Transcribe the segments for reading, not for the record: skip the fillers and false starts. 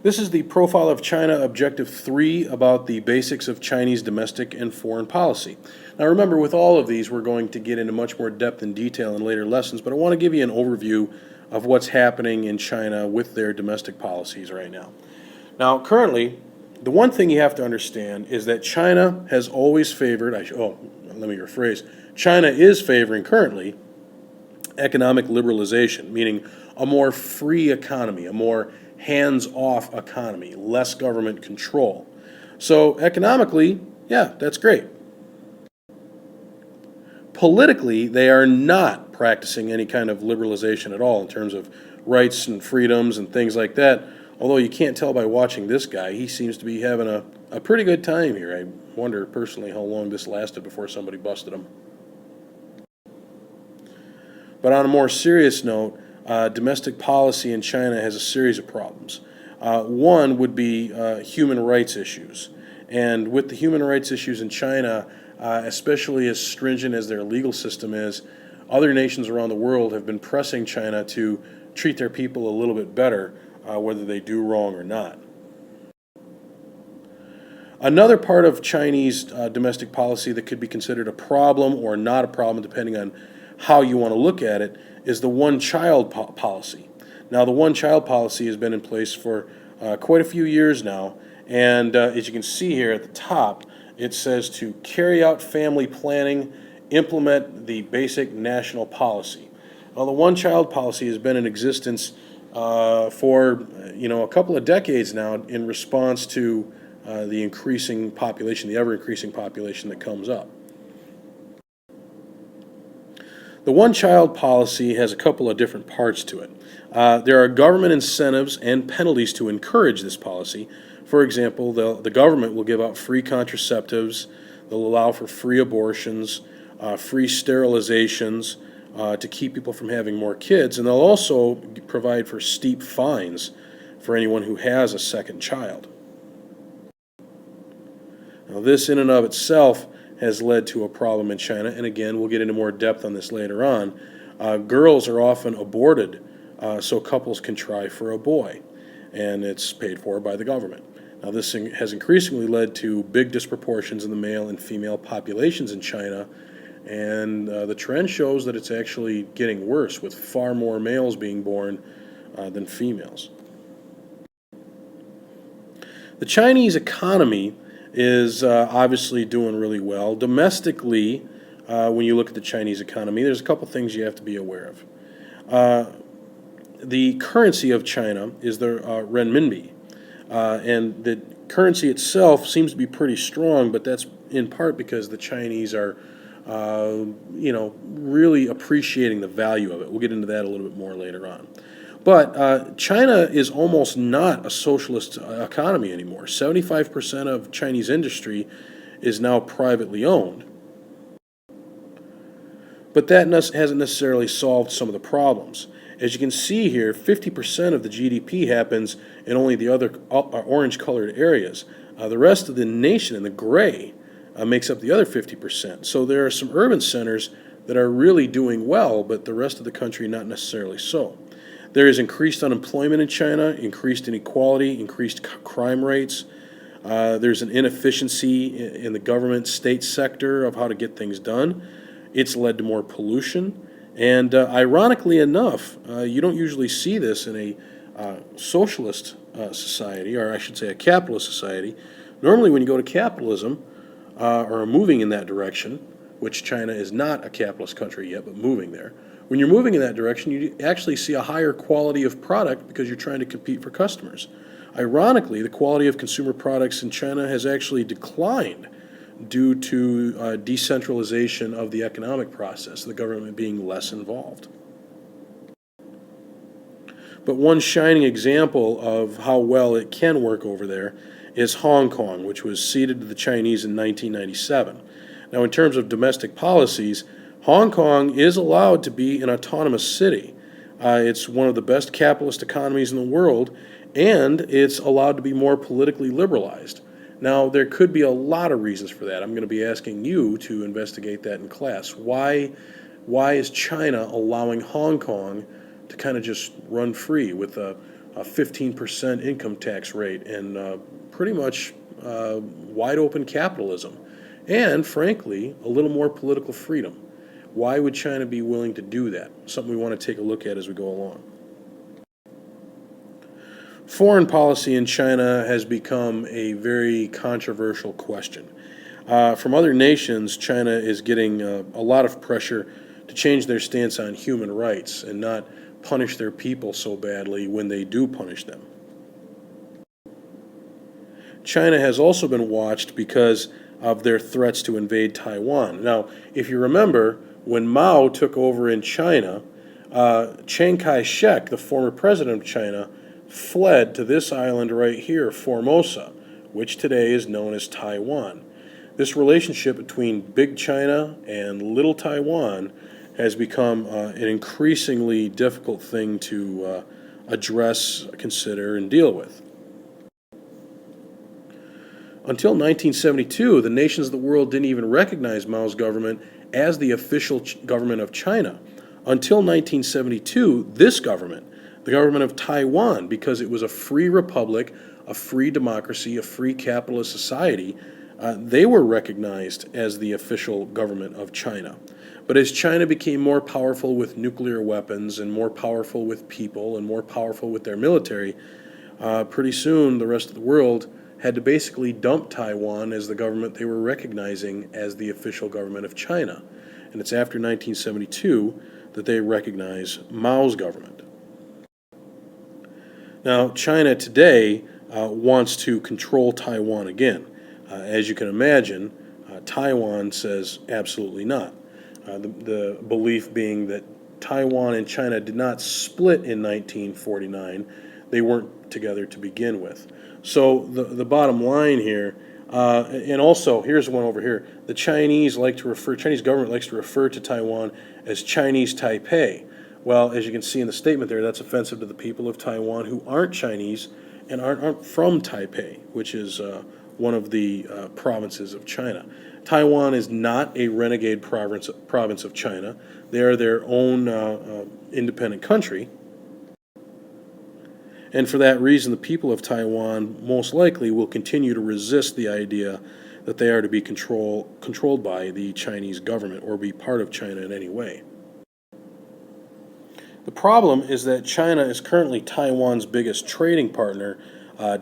This is the profile of China Objective 3 about the basics of Chinese domestic and foreign policy. Now remember, with all of these, we're going to get into much more depth and detail in later lessons, but I want to give you an overview of what's happening in China with their domestic policies right now. Now, currently, the one thing you have to understand is that China has always favored, let me rephrase, China is favoring currently economic liberalization, meaning a more free economy, a more hands-off economy, less government control. So economically, yeah, that's great. Politically, they are not practicing any kind of liberalization at all in terms of rights and freedoms and things like that. Although you can't tell by watching this guy, he seems to be having a pretty good time here. I wonder personally how long this lasted before somebody busted him. But on a more serious note, domestic policy in China has a series of problems. One would be human rights issues. And with the human rights issues in China, especially as stringent as their legal system is, other nations around the world have been pressing China to treat their people a little bit better, whether they do wrong or not. Another part of Chinese domestic policy that could be considered a problem or not a problem, depending on how you want to look at it, is the one-child policy. Now, the one-child policy has been in place for quite a few years now, and as you can see here at the top, it says to carry out family planning, implement the basic national policy. Well, the one-child policy has been in existence for a couple of decades now in response to the increasing population, the ever-increasing population that comes up. The one-child policy has a couple of different parts to it. There are government incentives and penalties to encourage this policy. For example, the government will give out free contraceptives, they'll allow for free abortions, free sterilizations to keep people from having more kids, and they'll also provide for steep fines for anyone who has a second child. Now, this in and of itself has led to a problem in China, and again, we'll get into more depth on this later on. Girls are often aborted so couples can try for a boy, and it's paid for by the government. Now, this has increasingly led to big disproportions in the male and female populations in China, and the trend shows that it's actually getting worse, with far more males being born than females. The Chinese economy is obviously doing really well. Domestically, when you look at the Chinese economy, there's a couple things you have to be aware of. The currency of China is the renminbi, and the currency itself seems to be pretty strong, but that's in part because the Chinese are really appreciating the value of it. We'll get into that a little bit more later on. But China is almost not a socialist economy anymore. 75% of Chinese industry is now privately owned. But that hasn't necessarily solved some of the problems. As you can see here, 50% of the GDP happens in only the other orange-colored areas. The rest of the nation in the gray makes up the other 50%. So there are some urban centers that are really doing well, but the rest of the country not necessarily so. There is increased unemployment in China, increased inequality, increased crime rates. There's an inefficiency in the government state sector of how to get things done. It's led to more pollution. And ironically enough, you don't usually see this in a socialist society, or I should say a capitalist society. Normally when you go to capitalism, or moving in that direction, which China is not a capitalist country yet, but moving there, when you're moving in that direction, you actually see a higher quality of product because you're trying to compete for customers. Ironically, the quality of consumer products in China has actually declined due to decentralization of the economic process, the government being less involved. But one shining example of how well it can work over there is Hong Kong, which was ceded to the Chinese in 1997. Now, in terms of domestic policies, Hong Kong is allowed to be an autonomous city. It's one of the best capitalist economies in the world, and it's allowed to be more politically liberalized. Now, there could be a lot of reasons for that. I'm going to be asking you to investigate that in class. Why is China allowing Hong Kong to kind of just run free with a 15% income tax rate, and pretty much wide open capitalism, and frankly, a little more political freedom. Why would China be willing to do that? Something we want to take a look at as we go along. Foreign policy in China has become a very controversial question. From other nations, China is getting a lot of pressure to change their stance on human rights and not punish their people so badly when they do punish them. China has also been watched because of their threats to invade Taiwan. Now, if you remember, when Mao took over in China, Chiang Kai-shek, the former president of China, fled to this island right here, Formosa, which today is known as Taiwan. This relationship between Big China and Little Taiwan has become an increasingly difficult thing to address, consider, and deal with. Until 1972, the nations of the world didn't even recognize Mao's government as the official government of China. Until 1972, this government, the government of Taiwan, because it was a free republic, a free democracy, a free capitalist society, they were recognized as the official government of China. But as China became more powerful with nuclear weapons and more powerful with people and more powerful with their military, pretty soon the rest of the world had to basically dump Taiwan as the government they were recognizing as the official government of China. And it's after 1972 that they recognize Mao's government. Now, China today wants to control Taiwan again. As you can imagine, Taiwan says absolutely not. The belief being that Taiwan and China did not split in 1949. They weren't together to begin with. So the bottom line here, and also here's one over here. The Chinese government likes to refer to Taiwan as Chinese Taipei. Well, as you can see in the statement there, that's offensive to the people of Taiwan who aren't Chinese and aren't from Taipei, which is one of the provinces of China. Taiwan is not a renegade province of China. They are their own independent country. And for that reason, the people of Taiwan most likely will continue to resist the idea that they are to be controlled by the Chinese government or be part of China in any way. The problem is that China is currently Taiwan's biggest trading partner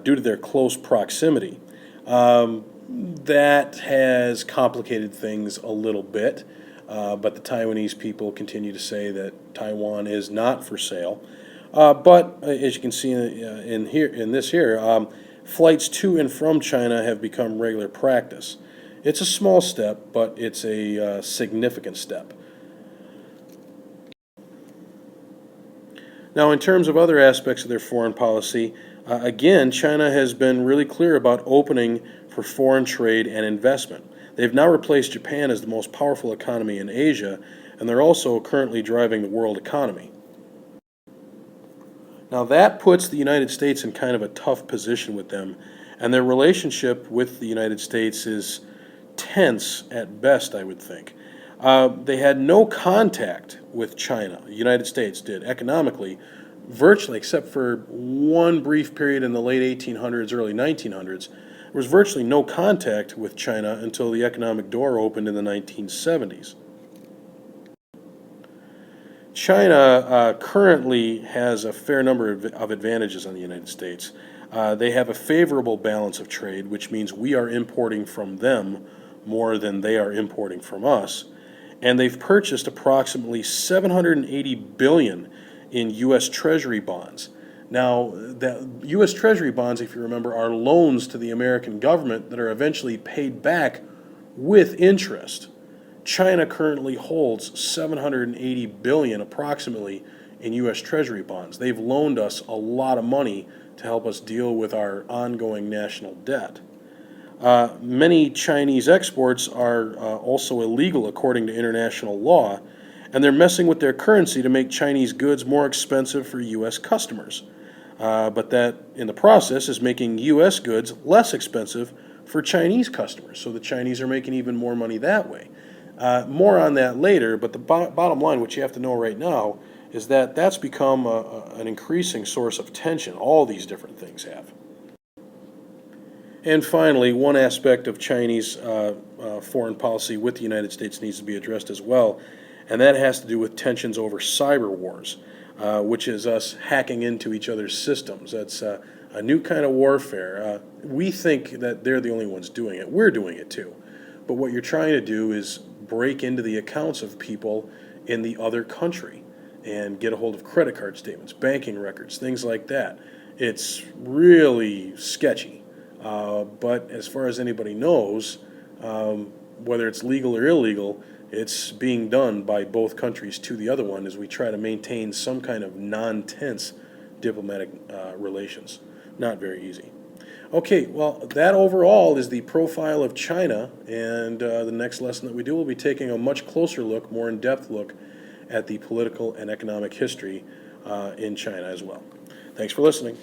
due to their close proximity. That has complicated things a little bit, but the Taiwanese people continue to say that Taiwan is not for sale. But as you can see in this here, flights to and from China have become regular practice. It's a small step, but it's a significant step. Now, in terms of other aspects of their foreign policy, again, China has been really clear about opening for foreign trade and investment. They've now replaced Japan as the most powerful economy in Asia, and they're also currently driving the world economy. Now, that puts the United States in kind of a tough position with them, and their relationship with the United States is tense at best, I would think. They had no contact with China. The United States did, economically, virtually, except for one brief period in the late 1800s, early 1900s. There was virtually no contact with China until the economic door opened in the 1970s. China currently has a fair number of advantages on the United States. They have a favorable balance of trade, which means we are importing from them more than they are importing from us. And they've purchased approximately $780 billion in U.S. Treasury bonds. Now, the U.S. Treasury bonds, if you remember, are loans to the American government that are eventually paid back with interest. China currently holds $780 billion approximately in U.S. Treasury bonds. They've loaned us a lot of money to help us deal with our ongoing national debt. Many Chinese exports are also illegal according to international law, and they're messing with their currency to make Chinese goods more expensive for U.S. customers. But that, in the process, is making U.S. goods less expensive for Chinese customers. So the Chinese are making even more money that way. More on that later, but the bottom line, what you have to know right now, is that that's become an increasing source of tension. All these different things have. And finally, one aspect of Chinese foreign policy with the United States needs to be addressed as well, and that has to do with tensions over cyber wars, which is us hacking into each other's systems. That's a new kind of warfare. We think that they're the only ones doing it. We're doing it too. But what you're trying to do is break into the accounts of people in the other country and get a hold of credit card statements, banking records, things like that. It's really sketchy. But as far as anybody knows, whether it's legal or illegal, it's being done by both countries to the other one as we try to maintain some kind of non-tense diplomatic relations. Not very easy. Okay, well, that overall is the profile of China, and the next lesson that we do will be taking a much closer look, more in-depth look at the political and economic history in China as well. Thanks for listening.